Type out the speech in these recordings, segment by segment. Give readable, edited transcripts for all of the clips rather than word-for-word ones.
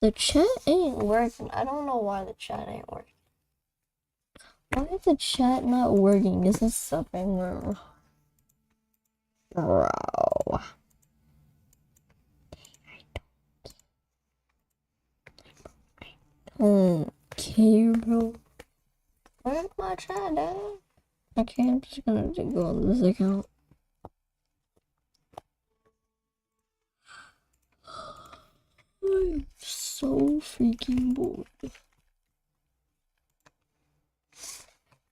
The chat ain't working. I don't know why the chat ain't working. Why is the chat not working? Is this something wrong? Bro. Okay, bro. Where's my chat at? Okay, I'm just gonna go on this account. I'm so freaking bored.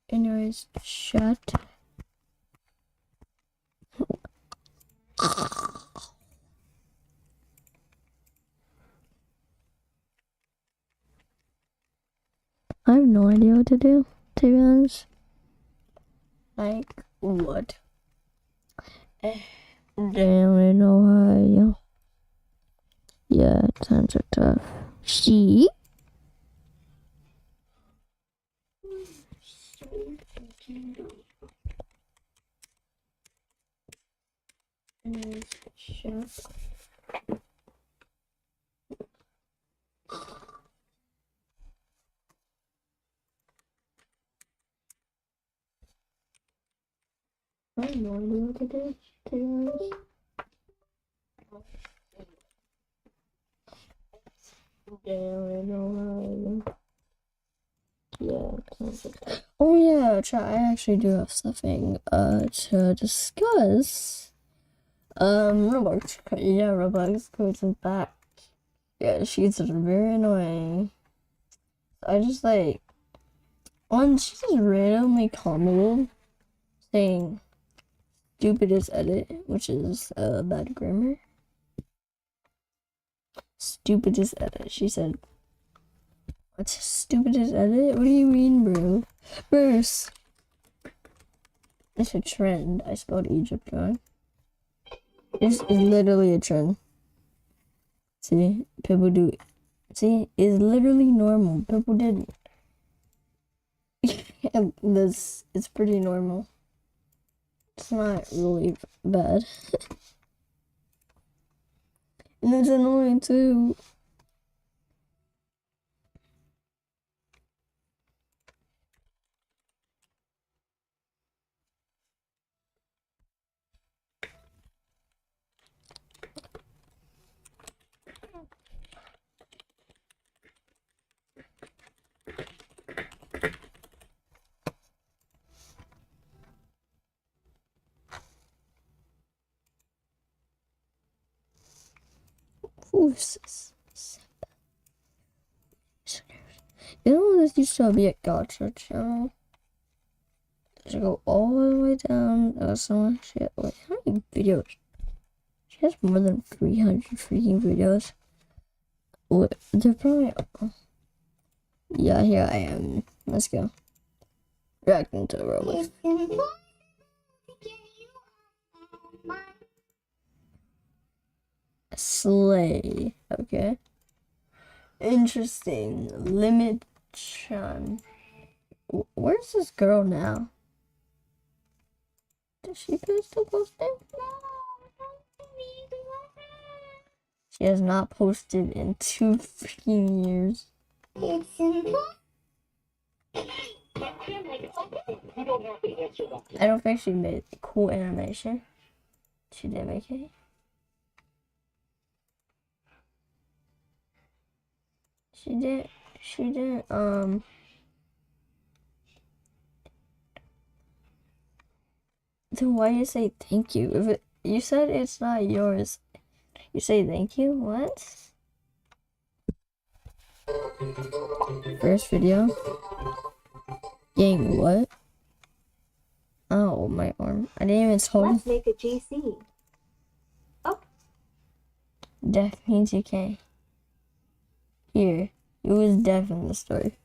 Anyways, chat. I have no idea what to do, to be honest. Like, what? Damn in Ohio. Yeah, times are tough. She? I have no idea what to do, to be honest. Damn in Ohio. Yeah, oh yeah, I actually do have something to discuss. Roblox. Yeah, Roblox codes is back. Yeah, she's very annoying. I just like she just randomly commented saying stupidest edit, which is bad grammar. Stupidest edit. She said, what's stupidest edit? What do you mean, bro? Bruce. It's a trend. I spelled Egypt wrong. It's literally a trend. See, people do it. See, it's literally normal. People did this. It's pretty normal. It's not really bad. And it's annoying too. You know, this used to be a gotcha channel. Should go all the way down. So much shit. Wait, how many videos? She has more than 300 freaking videos. What? They're probably. Yeah, here I am. Let's go. Reacting to Roblox. Slay. Okay. Interesting. Limit Chan. Where's this girl now? Did she post a posting? She has not posted in 2 freaking years. I don't think she made a cool animation. She didn't make it. She didn't, Then why you say thank you? If you said it's not yours, you say thank you? What? First video? Gang, what? Oh, my arm. I didn't even hold. Let's make a GC. Oh. Deaf means you can't. Here, you was deaf in the story.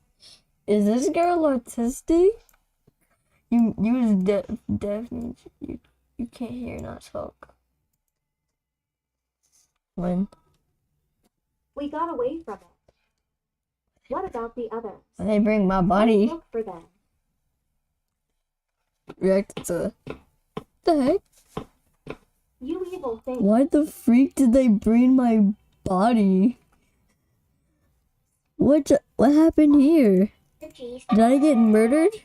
Is this girl autistic? You was deaf. Deaf means you can't hear, not talk. When? We got away from it. What about the others? When they bring my body. Let's look for them. React to the heck? You evil thing. Why the freak did they bring my body? What happened here? Jeez. Did I get murdered?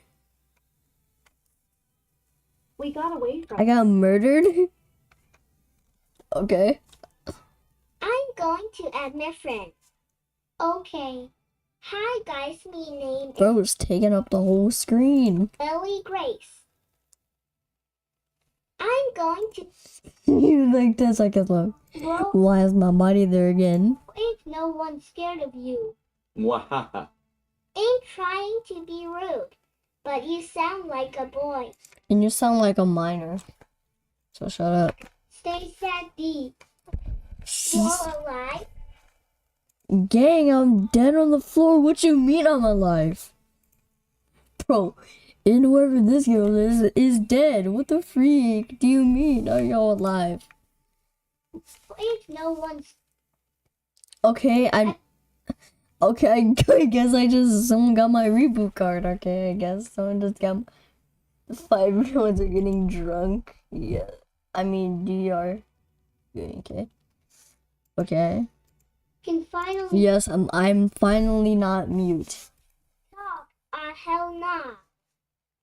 We got away from I got murdered? Okay. I'm going to add my friend. Okay. Hi guys, my name is Bro was taking up the whole screen. Ellie Grace. I'm going to You like 10 seconds left. Bro, Why is my body there again? ain't no one scared of you. Mwahaha. Ain't trying to be rude, but you sound like a boy. And you sound like a minor. So shut up. Stay sad deep. You're alive? Gang, I'm dead on the floor. What you mean I'm alive? Bro, and whoever this girl is dead. What the freak do you mean? Are y'all alive? Ain't no one Okay, I guess someone got my reboot card. Okay, I guess someone just got 5-year-olds are getting drunk. Yeah, I mean DR. Okay. Okay. can finally Yes, I'm finally not mute. talk. Hell nah.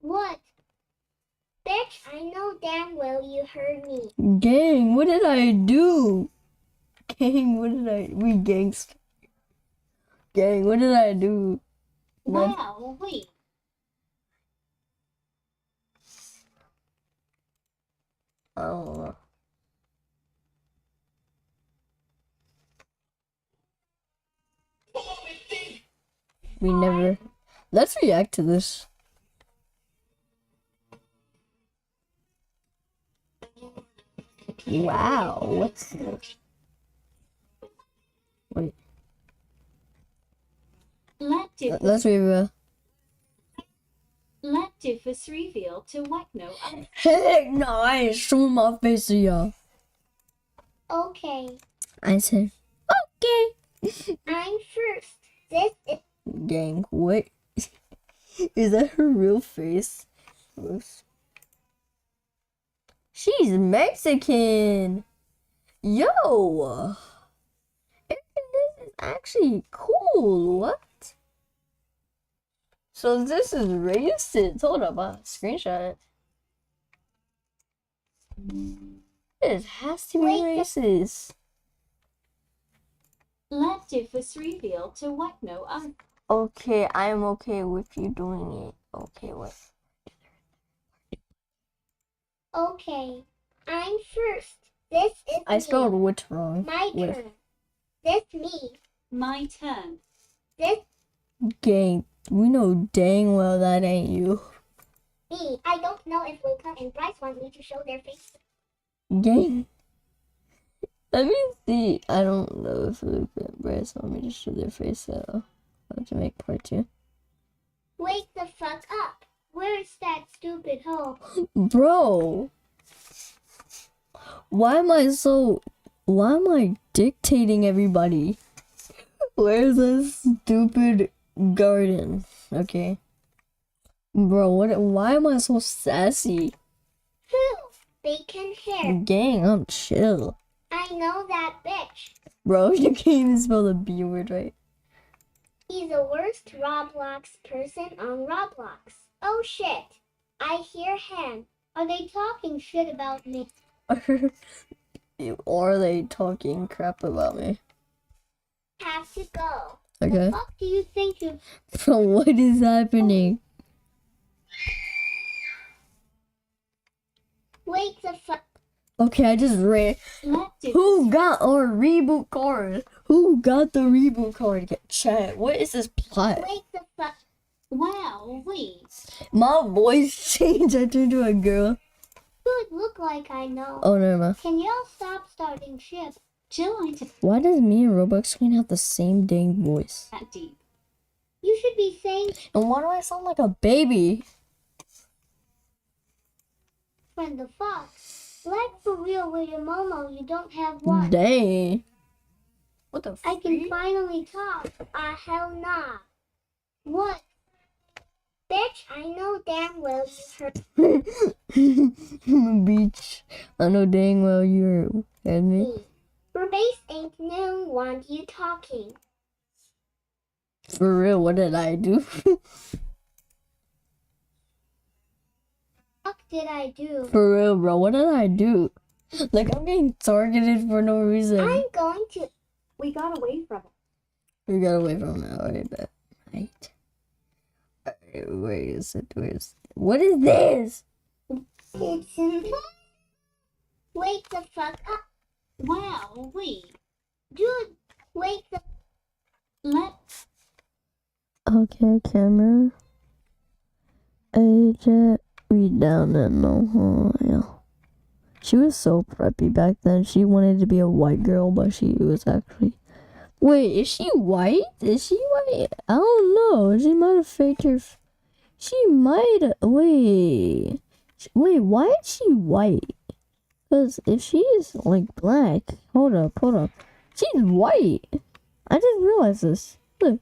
What? Bitch, I know damn well you heard me. Gang, what did I do? Gang, what did I? We gangsta. Gang, what did I do? Wow, wait. I don't know. We never. Let's react to this. Wow, what's this? Wait, let's review. Let Doofus reveal to Wekno. Heck no, I ain't showing my face to y'all. Okay, I said, okay. I'm first. This is Gang, what? Is that her real face? She's Mexican. Yo, this is actually cool. What? So this is racist. Hold up, I'll screenshot it. It has to be Wait, racist. Let Doofus reveal to Wekno. Okay, I'm okay with you doing it. Okay, wait. okay. I'm first. This is I me. spelled wit wrong. My With turn. This me. My turn. This gang. We know dang well that ain't you. me. I don't know if Luca and Bryce want me to show their face. Gang. Let me see. I don't know if Luke and Bryce want me to show their face, so I'll have to make part 2. Wake the fuck up. Where's that stupid hoe? Bro. Why am I dictating everybody? Where's this stupid garden? Okay. Bro, why am I so sassy? Who? Bacon hair. Gang, I'm chill. I know that bitch. Bro, you can't even spell the B word right. He's the worst Roblox person on Roblox. Oh shit. I hear him. Are they talking shit about me? Or are they talking crap about me? Have to go. Okay. The fuck do you think you Bro, what is happening? wake the fuck Okay, I just ran. Let Doofus Who got our reboot card? Who got the reboot card? Chat, what is this plot? wake the fuck Wow, wait. My voice changed. I turned into a girl. Good look like I know. Oh, never mind. Can y'all stop starting shit? Chill ain't Why does me and Robux Queen have the same dang voice? that deep. You should be saying And why do I sound like a baby? friend the fox. Like for real with your Momo, you don't have one. Dang. What the I can finally talk. Hell nah. What? Bitch, I know damn well you heard Beach. I know dang well you heard me. me. Rebase ain't no want you talking. For real, what did I do? What did I do? For real, bro, what did I do? Like, I'm getting targeted for no reason. I'm going to. We got away from it. We got away from it. Alright, bet. Right. Where is it? What is this? It's in. Wake the fuck up. Wow, wait. Dude, wake the. Let's. Okay, camera. AJ, read down in Ohio. She was so preppy back then. She wanted to be a white girl, but she was actually. Wait, is she white? Is she white? I don't know. She might have faked her. She might. Wait. Wait, why is she white? Because if she's like black. Hold up. She's white. I just realized this. Look.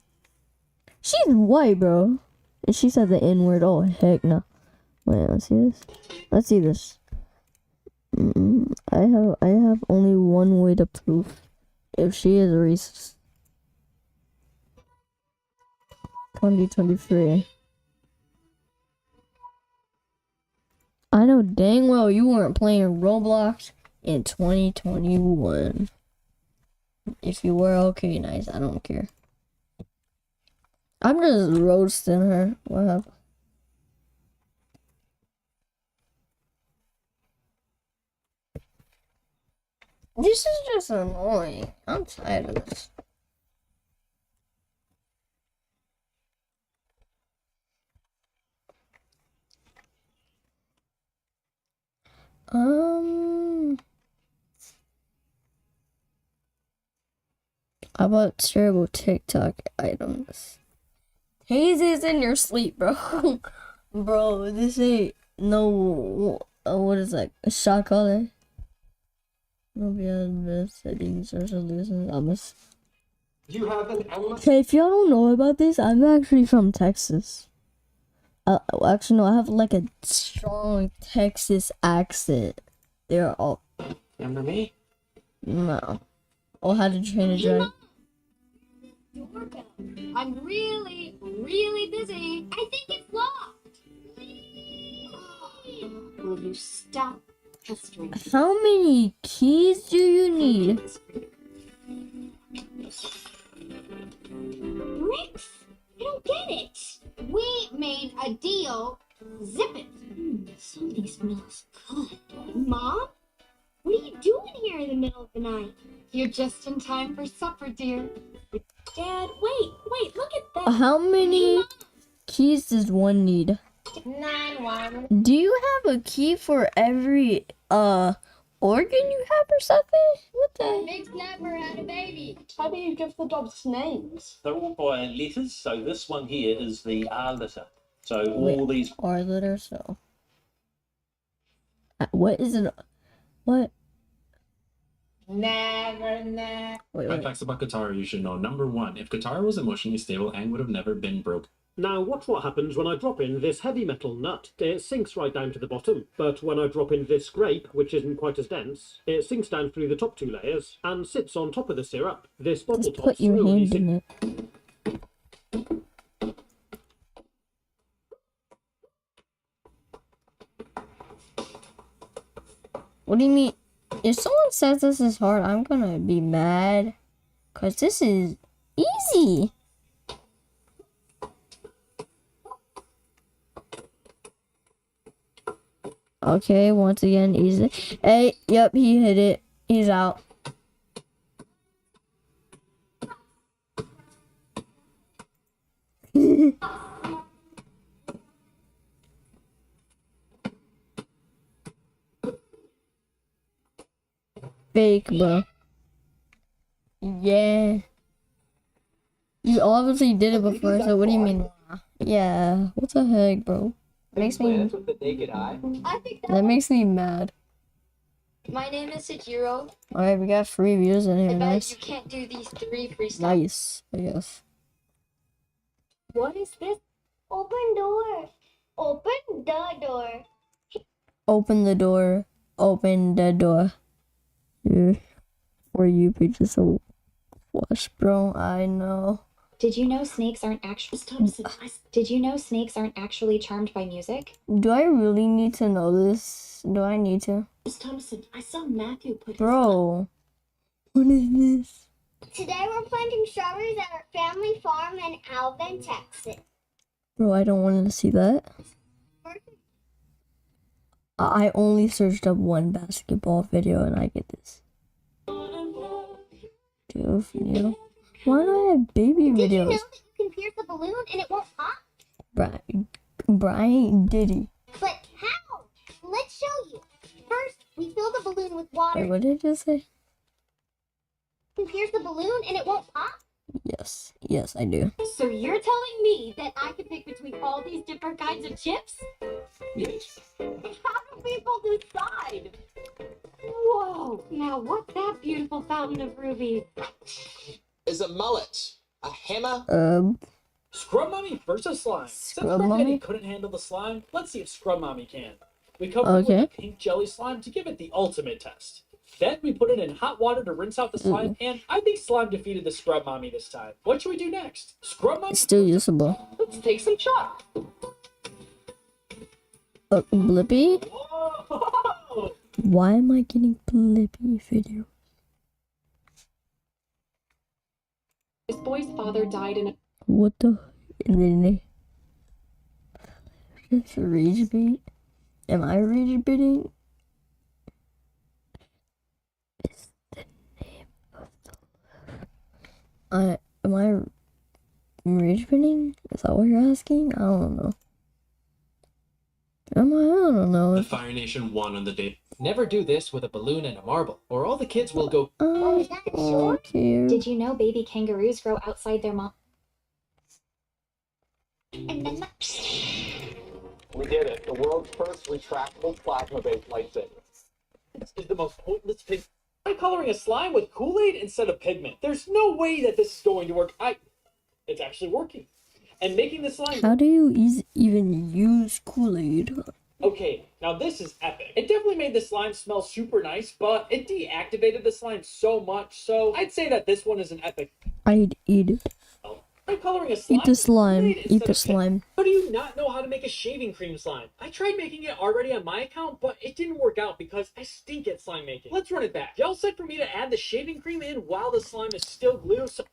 She's white, bro. And she said the N word. Oh, heck no. Wait, let's see this. Let's see this. I have only one way to prove if she is racist. 2023. I know dang well you weren't playing Roblox in 2021. If you were, okay, nice. I don't care. I'm just roasting her. What happened? This is just annoying. I'm tired of this. How about terrible TikTok items? Hazes in your sleep, bro. Bro, this ain't no. What is that? A shot collar? No beyond the settings or solutions. You have an endless. Okay, if y'all don't know about this, I'm actually from Texas. Actually, no, I have like a strong Texas accent. They're all. Remember me? No. Oh, how to train a dragon. I'm really, really busy. I think it's locked. Will you stop pestering? How many keys do you need? Bricks? I don't get it. We made a deal. Zip it. Something smells good. Mom? What are you doing here in the middle of the night? You're just in time for supper, dear. Dad, wait, look at that. How many keys does one need? 9-1. Do you have a key for every organ you have or something? What the? Big Snapper had a baby. How do you give the dogs names? They're all by letters. So this one here is the R letter. So all these. Or letter, so. What is it? What? Wait. Fun facts about Katara you should know. Number 1, if Katara was emotionally stable, Aang would have never been broke. Now watch what happens when I drop in this heavy metal nut. It sinks right down to the bottom. But when I drop in this grape, which isn't quite as dense, it sinks down through the top 2 layers and sits on top of the syrup. This bottle Just top put your slowly hand sinks. in it. What do you mean? If someone says this is hard, I'm gonna be mad. Cause this is easy. Okay, once again, easy. Hey, yep, he hit it. He's out. Fake, bro. Yeah. You obviously did it before, so what do you mean? Yeah. What the heck, bro? Makes me. With the naked eye. I think That makes me mad. My name is Sajiro. Alright, we got free views in I here. bet Nice. you can't do these 3 freestyles. Nice, I guess. What is this? Open door. Open the door. Open the door. Open the door. Yeah. For you, pictures so flush, bro. I know. Did you know snakes aren't actually Did you know snakes aren't actually charmed by music? Do I really need to know this? Do I need to? Miss Thompson, I saw Matthew put Bro, what is this? Today we're planting strawberries at our family farm in Alvin, Texas. Bro, I don't want to see that. I only searched up one basketball video and I get this. Dude, video. Why do I have baby Did you know videos? that you can pierce the balloon and it won't pop? Brian Diddy. But how? Let's show you. First, we fill the balloon with water. Wait, what did you say? You can pierce the balloon and it won't pop? Yes, yes, I do. So you're telling me that I can pick between all these different kinds of chips? Yes. How do people decide? Whoa, now what's that beautiful fountain of rubies? Is a mullet a hammer? Scrub Mommy versus Slime. Scrub Since Red Mommy? Daddy couldn't handle the slime, let's see if Scrub Mommy can. We covered it Okay. with the pink jelly slime to give it the ultimate test. Then we put it in hot water to rinse out the slime, and I think Slime defeated the Scrub Mommy this time. What should we do next? Scrub Mommy? It's still usable. Let's take some chalk. Blippi? Whoa! Why am I getting Blippi video? This boy's father died in a What the? And then they. It's a rage bait? Am I rage baiting? Is the name of the. Am I rage baiting? Is that what you're asking? I don't know. I don't know. The Fire Nation won on the day. Never do this with a balloon and a marble, or all the kids will go. I don't care. Did you know baby kangaroos grow outside their mom? And then We did it. The world's first retractable plasma-based lightsaber. This is the most pointless pig. I'm coloring a slime with Kool-Aid instead of pigment. There's no way that this is going to work. It's actually working. And making the slime. How do you even use Kool-Aid? Okay, now this is epic. It definitely made the slime smell super nice, but it deactivated the slime so much, so I'd say that this one is an epic. I'd eat it. I'm coloring a slime. Eat the slime. with Kool-Aid Eat instead the of slime. How do you not know how to make a shaving cream slime? I tried making it already on my account, but it didn't work out because I stink at slime making. Let's run it back. Y'all said for me to add the shaving cream in while the slime is still glue, so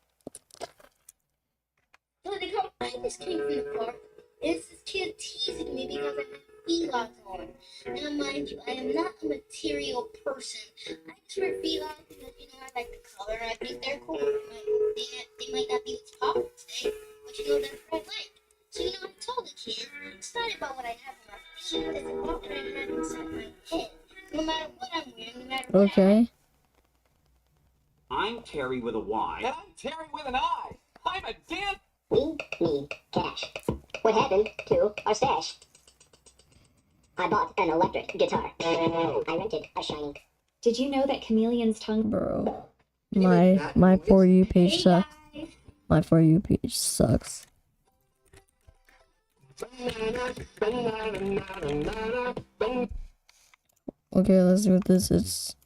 this came from the park. This kid teasing me because I have feelings on. Now, mind you, I am not a material person. I just wear feelings because, I like the color. I think they're cool. They might not be what's popular today, but that's what I like. So, I told the kid, it's not about what I have on my feet, it's about what I have inside my head. No matter what I'm wearing, no matter what Okay. I'm Terry with a Y. And I'm Terry with an I. I'm a damn. We need cash. What happened to our stash? I bought an electric guitar. I rented a shiny. Did you know that chameleons' tongue? Bro. My For You page sucks. My For You page sucks. Okay, let's do this. It's.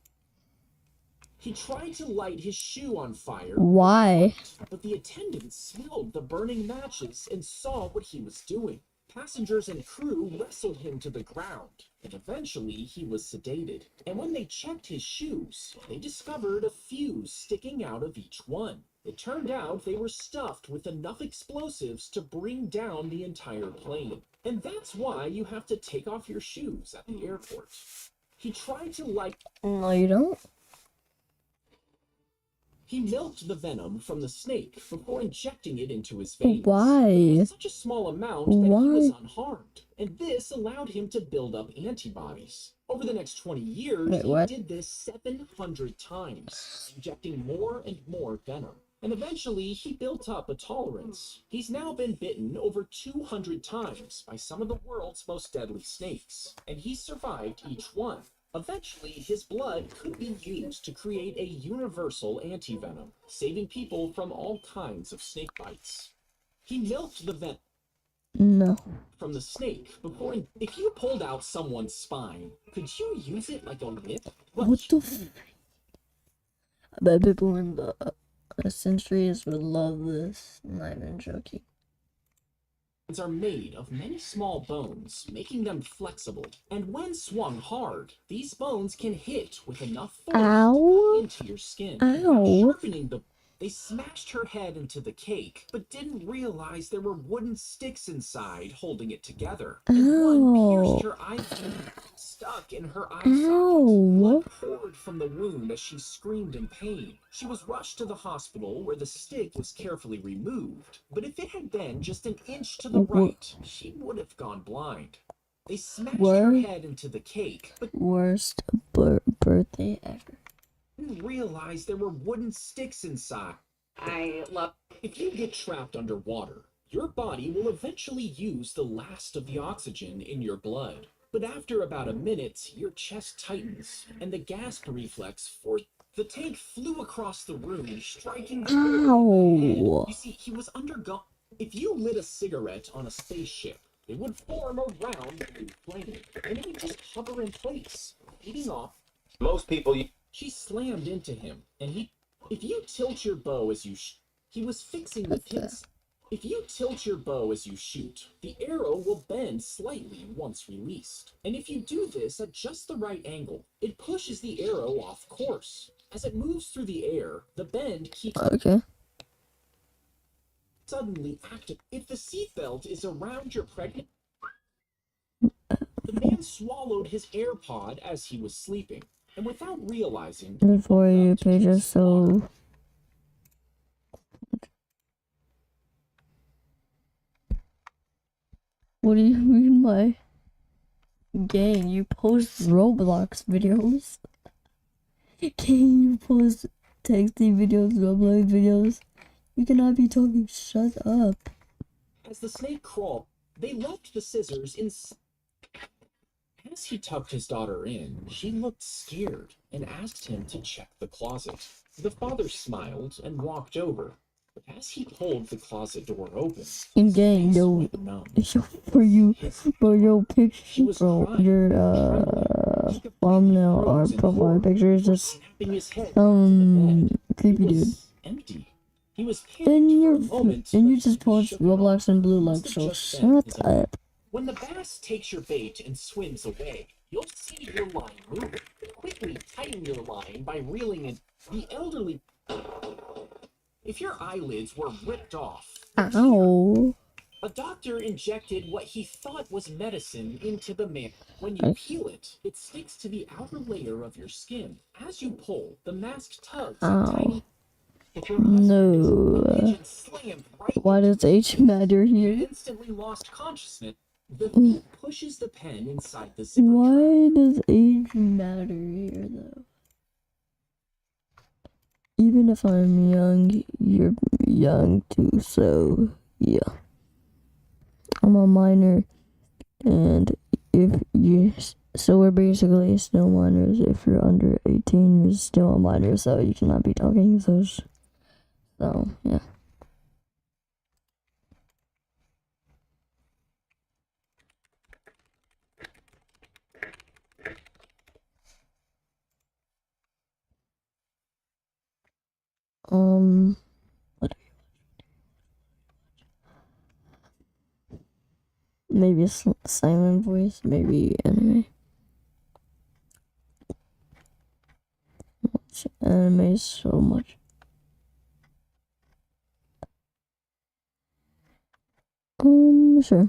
He tried to light his shoe on fire. Why? But the attendants smelled the burning matches and saw what he was doing. Passengers and crew wrestled him to the ground, and eventually he was sedated. And when they checked his shoes, they discovered a fuse sticking out of each one. It turned out they were stuffed with enough explosives to bring down the entire plane. And that's why you have to take off your shoes at the airport. He tried to light... No, you don't. He milked the venom from the snake before injecting it into his veins. Why? Such a small amount that he was unharmed, and this allowed him to build up antibodies. Over the next 20 years, he did this 700 times, injecting more and more venom. And eventually, he built up a tolerance. He's now been bitten over 200 times by some of the world's most deadly snakes, and he survived each one. Eventually, his blood could be used to create a universal antivenom, saving people from all kinds of snake bites. He milked the venom from the snake before... If you pulled out someone's spine, could you use it like a whip? What the f... I bet people in the... centuries would love this. I'm not even joking. Are made of many small bones, making them flexible. And when swung hard, these bones can hit with enough force to cut into your skin. Sharpening the They smashed her head into the cake, but didn't realize there were wooden sticks inside holding it together. And one pierced her eye, stuck in her eye socket. Blood poured from the wound as she screamed in pain. She was rushed to the hospital where the stick was carefully removed. But if it had been just an inch to the right, she would have gone blind. They smashed her head into the cake, but worst birthday ever. Didn't realize there were wooden sticks inside. If you get trapped underwater, your body will eventually use the last of the oxygen in your blood. But after about a minute, your chest tightens, and the gasp reflex for the tank flew across the room, striking the head. You see, he was undergoing. If you lit a cigarette on a spaceship, it would form a round blue flame, and it would just hover in place, heating off. Most people. She slammed into him, and if you tilt your bow as you he was fixing the pins. If you tilt your bow as you shoot, the arrow will bend slightly once released. And if you do this at just the right angle, it pushes the arrow off course. As it moves through the air, the bend keeps suddenly active. If the seatbelt is around your pregnant, the man swallowed his AirPod as he was sleeping. And without realizing, the For You page is so. What do you mean by gang? You post Roblox videos. Gang, you post texting videos, Roblox videos. You cannot be talking. Shut up. As the snake crawled, they left the scissors in. As he tucked his daughter in, she looked scared and asked him to check the closet. The father smiled and walked over, but as he pulled the closet door open, in game, yo, for you, bro, your picture, bro, your thumbnail or profile picture is just creepy dude. Empty. He was and you just post Roblox and Blue Light, so shut up. When the bass takes your bait and swims away, you'll see your line moving. Quickly tighten your line by reeling it. The elderly. If your eyelids were ripped off, ow. A doctor injected what he thought was medicine into the man. When you peel it, it sticks to the outer layer of your skin. As you pull, the mask tugs tiny. No. Why does H matter here? Instantly lost consciousness. The thief pushes the pen inside the zipper. Why does age matter here, though? Even if I'm young, you're young too, so yeah. I'm a minor, and if you, so we're basically still minors. If you're under 18, you're still a minor, so you cannot be talking, so yeah. What are you watching? Maybe a silent voice, maybe anime. Watch anime so much. Sure.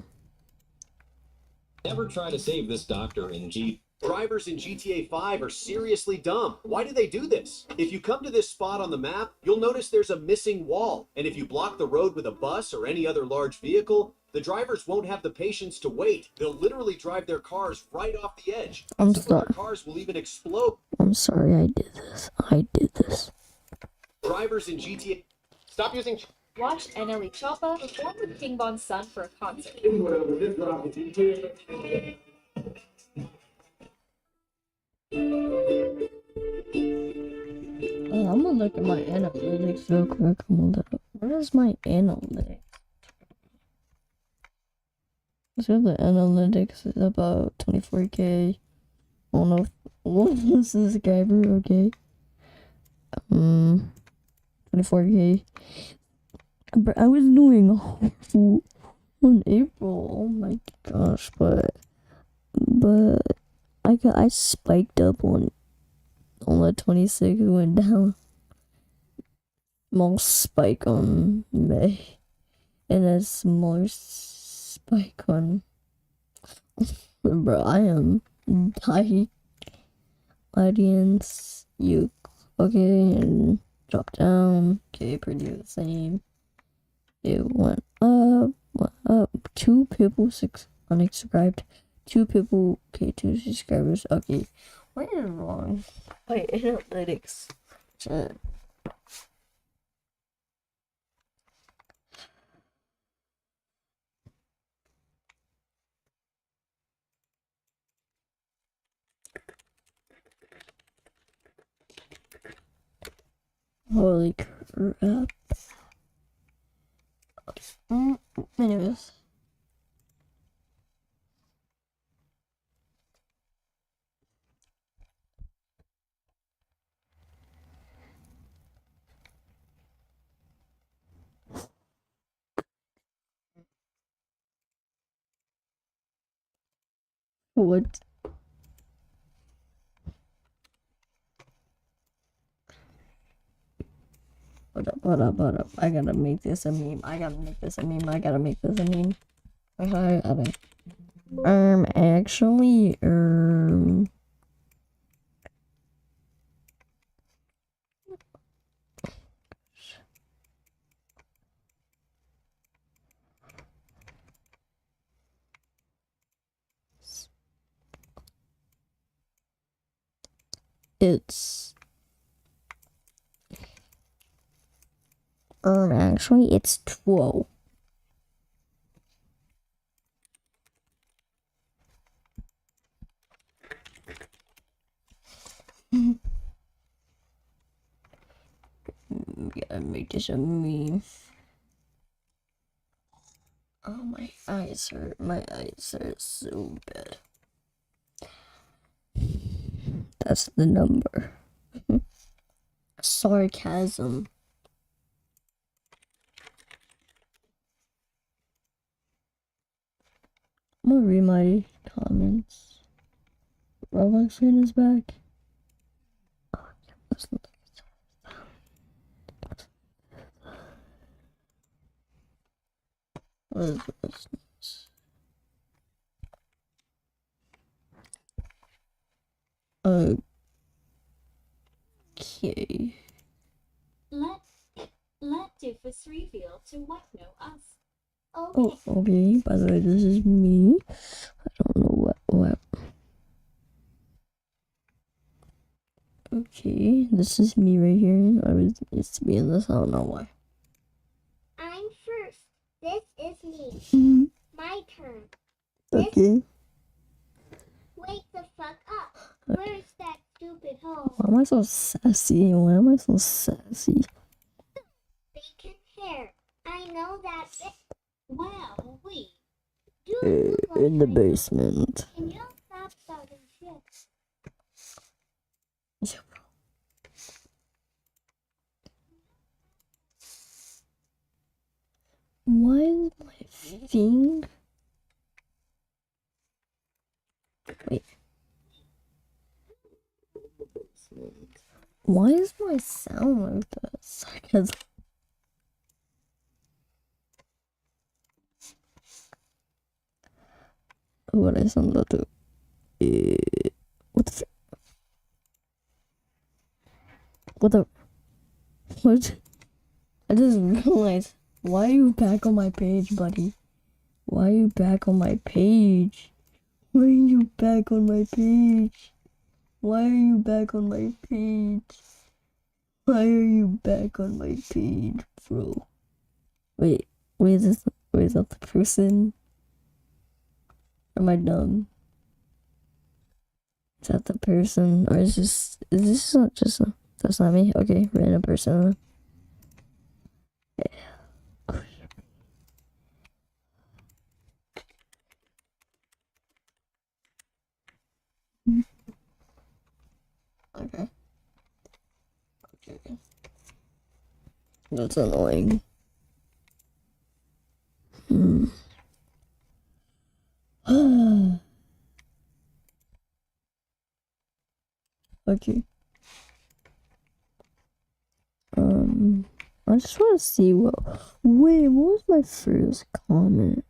Never try to save this doctor in G. Drivers in GTA 5 are seriously dumb. Why do they do this? If you come to this spot on the map, you'll notice there's a missing wall. And if you block the road with a bus or any other large vehicle, the drivers won't have the patience to wait. They'll literally drive their cars right off the edge. I'm Some sorry. of their cars will even explode. I'm sorry I did this. Drivers in GTA... Stop using... Watch NLE Choppa perform with King Bon's son for a concert. I'm gonna look at my analytics real quick. What is my analytics? So the analytics is about 24K. I don't know if 1 subscriber, okay. 24 24K. But I was doing horrible in April. Oh my gosh, but I spiked up on the 26th, went down. Small spike on May, and a smaller spike on. Bro, I am dying. Audience, you okay? And drop down. Okay, pretty the same. It went up. 2 people unsubscribed. 2 people. Okay, 2 subscribers. Okay, what is wrong? Wait, analytics. Shit. Holy crap. Anyways. What? Hold up. I gotta make this a meme. Okay. Actually, it's, actually, it's 12. Gotta make this a meme. Oh, my eyes hurt. My eyes hurt so bad. That's the number. Sarcasm. I'm gonna read my comments. Roblox fan is back. What is this? Okay. Let Doofus reveal to what know us. Oh, okay. By the way, this is me. I don't know what. Okay, this is me right here. I was used to be in this. I don't know why. I'm first. This is me. My turn. Okay. Wake the fuck up. Where's that stupid hole? Why am I so sassy? Bacon hair. I know that bit. Well, we do look like in the basement. Can you stop talking shit? Yeah. Why is my thing? Wait. Why is my sound like this? Because what I sound like to? What the? What? I just realized. Why are you back on my page, buddy? Why are you back on my page? Why are you back on my page? Why are you back on my page? Why are you back on my page, bro? Wait, is that the person? Am I dumb? Is that the person? Or is this not just that's not me? Okay, random person. Okay. That's annoying. Okay. I just want to see what. Wait, what was my first comment?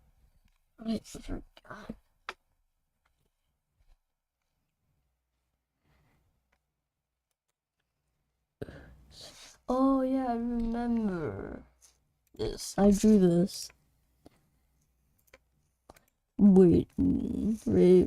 I forgot. Oh yeah, I remember this. I drew this. Wait. My.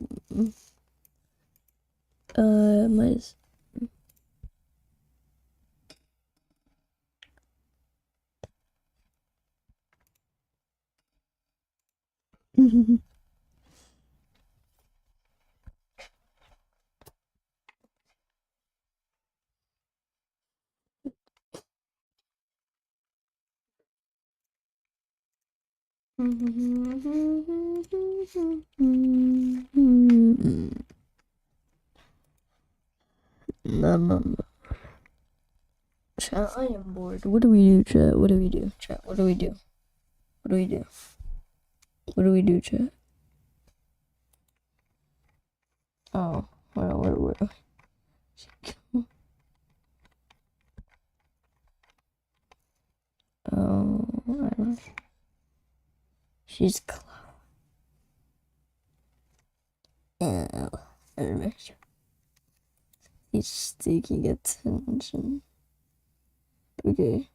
No. Chat, I am bored. What do we do, chat? What do we do, chat? What do we do? What do we do? What do we do, chat? Oh, where? Oh, I don't know. She's close. He's taking attention. Okay.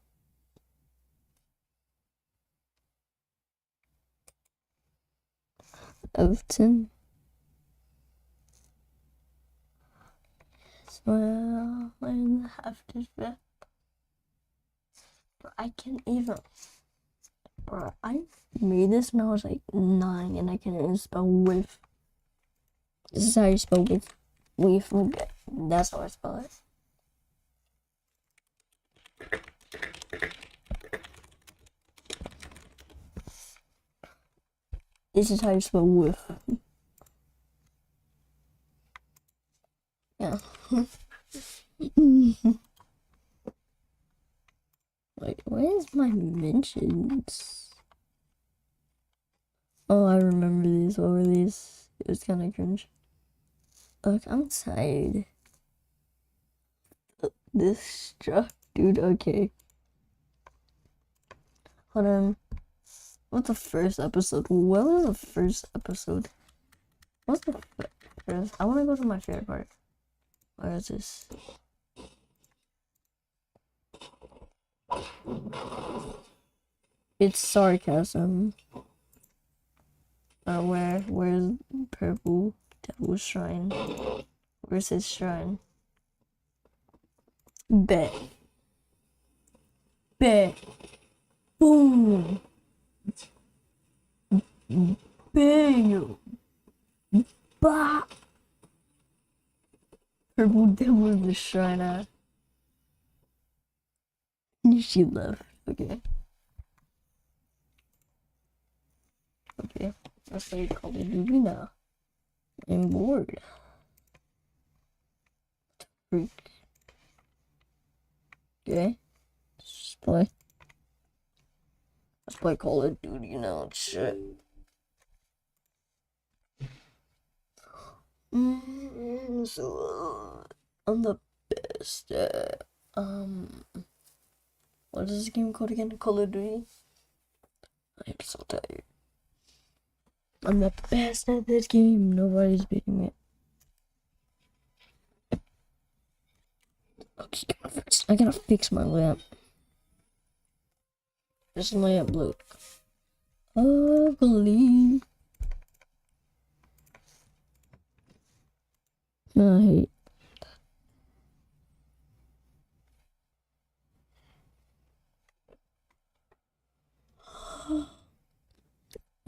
Of 10. Well, I'm half this back. But I can't even. Bro, I made this when I was like 9 and I can't even spell with. This is how you spell with. Okay. That's how I spell it. This is how you spell with. Yeah. Wait, where's my mentions? Oh, I remember these. What were these? It was kind of cringe. Look, I'm tired. This struck, dude. Okay. Hold on. What's the first episode? What was the first episode? What's the first? I want to go to my favorite part. Where is this? It's sarcasm. Where's Purple Devil's Shrine? Where's his shrine? Bet. Boom. Bang. Bah. Purple Devil's Shrine. She left. Okay. Let's play Call of Duty now. I'm bored. Freak. Okay. Let's play Call of Duty now. Shit. So, I'm the best at, what is this game called again? Call of Duty? I am so tired. I'm the best at this game. Nobody's beating me. Okay, I gotta fix my lamp. This lamp look ugly. I hate.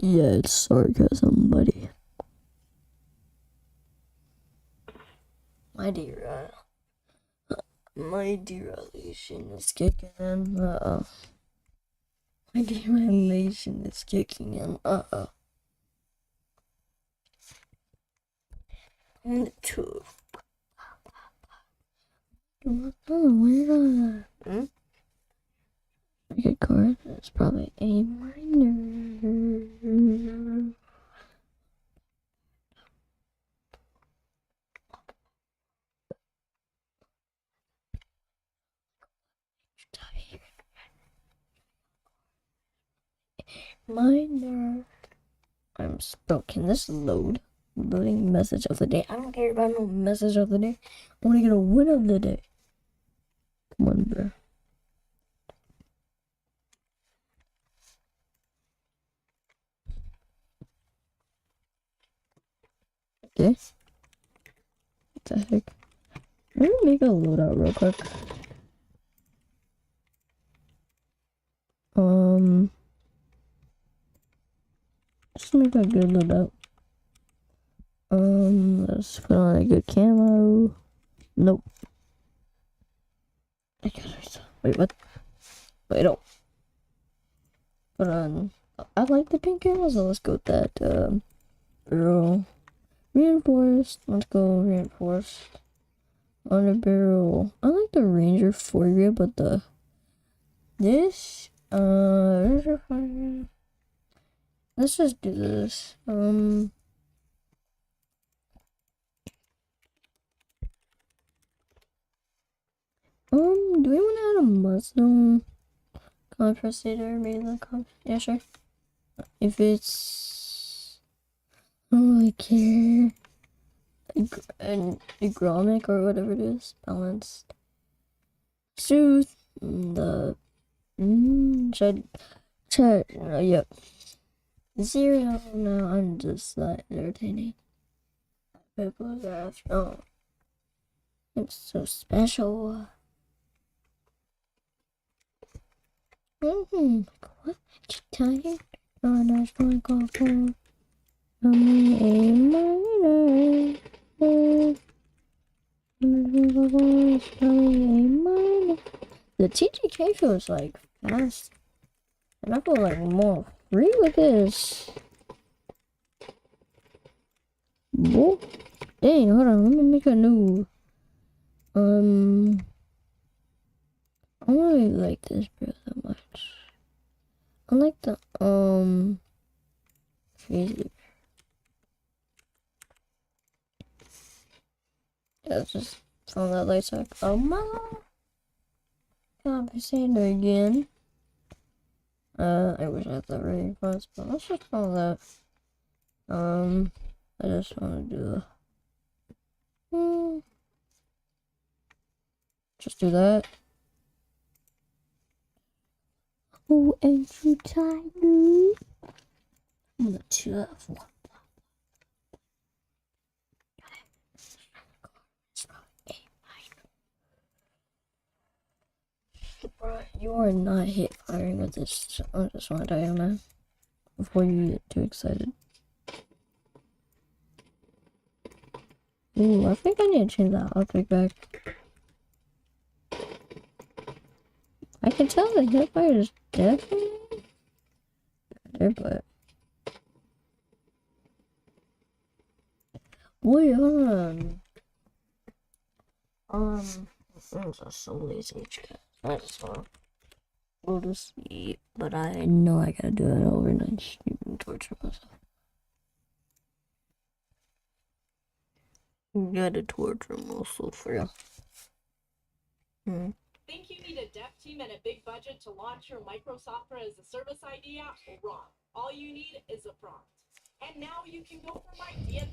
Yeah, it's sarcasm, buddy. My derelation is kicking in. My derelation is kicking in. And two. chord. It's probably A minor. Minor. I'm stuck. Can this load? Loading message of the day. I don't care about no message of the day. I want to get a win of the day. Come on, bro. Okay. What the heck? Let me make a loadout real quick. Just make a good loadout. Let's put on a good camo. Nope. I got it. Wait, what? Wait, no. Put on. I like the pink camo, so let's go with that. Barrel. Reinforced. Let's go reinforced. On a barrel. I like the Ranger 4 grip, but this. Ranger 4. Let's just do this. Do we want to add a muzzle compensator? Maybe the yeah, sure. If it's, I don't really care. Agronomic or whatever it is, balanced. Sooth. Yep. Zero. No, I'm just that entertaining. People are after. Oh, it's so special. What? You tired? Oh, that's my call for. A minor. The TGK feels like fast, and I feel like more free with this. Whoa. Dang, hold on, let me make a new. I don't really like this build that much. I like the crazy. Yeah, just found that light sock. Oh my compensator again. I wish I had that really fast, but let's just follow that. I just want to do just do that. Oh, ain't you tired? I'm gonna have one. Bro, you are not hit firing with this. I just want to tell you, man. Before you get too excited. Ooh, I think I need to change that object back. I can tell the hip fire is definitely better, but wait, hold on. This is so lazy, chat. I just want to go to sleep, but I know I gotta do an overnight stream and torture myself. Gotta torture myself for you. Think you need a dev team and a big budget to launch your Microsoft as a service idea? Wrong. All you need is a prompt. And now you can go from idea.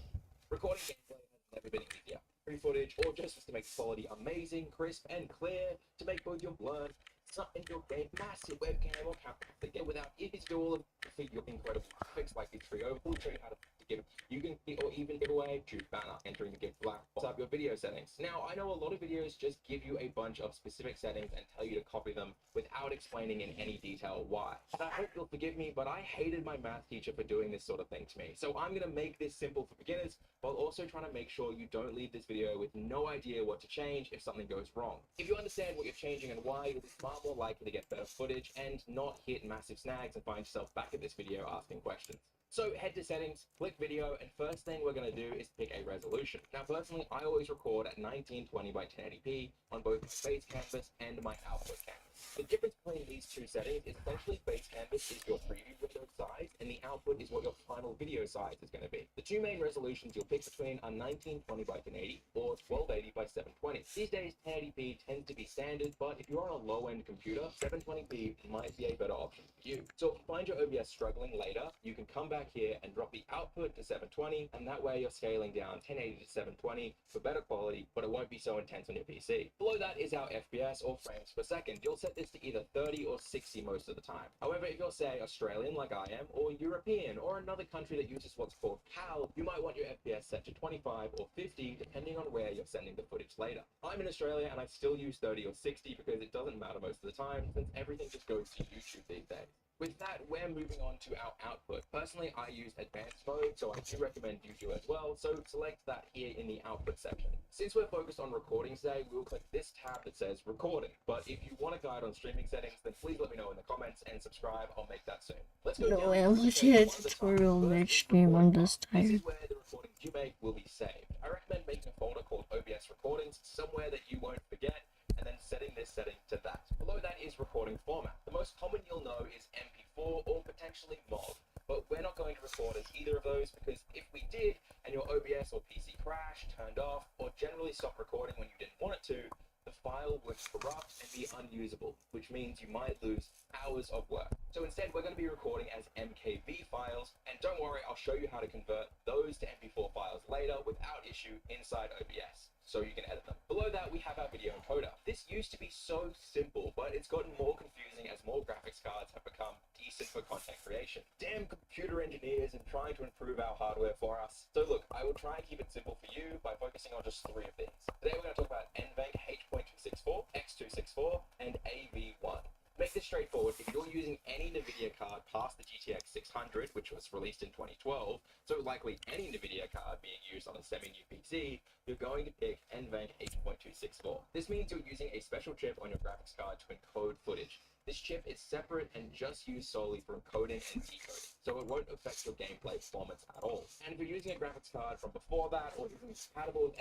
Recording gameplay has never been easier. Free footage or just to make quality amazing, crisp, and clear, to make both your blurred, something your game, massive webcam or camera to get without easy to do all of your incredible graphics like this trio. We'll show you how to give. You can or even give away choose banner entering the gift black. Set up your video settings. Now I know a lot of videos just give you a bunch of specific settings and tell you to copy them without explaining in any detail why. And I hope you'll forgive me, but I hated my math teacher for doing this sort of thing to me. So I'm gonna make this simple for beginners, while also trying to make sure you don't leave this video with no idea what to change if something goes wrong. If you understand what you're changing and why, you'll be far more likely to get better footage and not hit massive snags and find yourself back at this video asking questions. So head to settings, click video, and first thing we're going to do is pick a resolution. Now personally, I always record at 1920 by 1080p on both my base canvas and my output canvas. The difference between these two settings is essentially base canvas is your preview window size, and the output is what your final video size is going to be. The two main resolutions you'll pick between are 1920 by 1080 or 1280 by 720. These days, 1080p tends to be standard, but if you're on a low-end computer, 720p might be a better option for you. So if you find your OBS struggling later, you can come back here and drop the output to 720, and that way you're scaling down 1080 to 720 for better quality, but it won't be so intense on your PC. Below that is our FPS or frames per second. You'll set this to either 30 or 60 most of the time. However, if you're, say, Australian like I am, or European, or another country that uses what's called PAL, you might want your FPS set to 25 or 50, depending on where you're sending the footage later. I'm in Australia, and I still use 30 or 60 because it doesn't matter most of the time, since everything just goes to YouTube these days. With that, we're moving on to our output. Personally, I use advanced mode, so I do recommend you do as well, so select that here in the output section. Since we're focused on recording today, we'll click this tab that says recording. But if you want a guide on streaming settings, then please let me know in the comments and subscribe. I'll make that soon. Let's go No way, I'm watching a tutorial midstream on this This time. is where the recordings you make will be saved. I recommend making a folder called OBS recordings, somewhere that you won't forget, and then setting this setting to that. Below that is recording format. The most common you'll know is MP4 or potentially MOV, but we're not going to record as either of those because if we did and your OBS or PC crashed, turned off, or generally stopped recording when you didn't want it to, the file would corrupt and be unusable, which means you might lose hours of work. So instead, we're going to be recording as MKV files, and don't worry, I'll show you how to convert those to MP4 files later without issue inside OBS, so you can edit them. Below that, we have our video encoder. This used to be so simple, but it's gotten more confusing as more graphics cards have become decent for content creation. Damn computer engineers and trying to improve our hardware for us. So look, I will try and keep it simple for you by focusing on just 3 of these. Today we're going to talk about NVENC H.264, X264, and AV1. Make this straightforward. If you're using any NVIDIA card past the GTX 600, which was released in 2012, so likely any NVIDIA card being used on a semi-new PC, you're going to pick NVENC H.264. This means you're using a special chip on your graphics card to encode footage. This chip is separate and just used solely for encoding and decoding, so it won't affect your gameplay performance at all. And if you're using a graphics card from before that, or isn't compatible with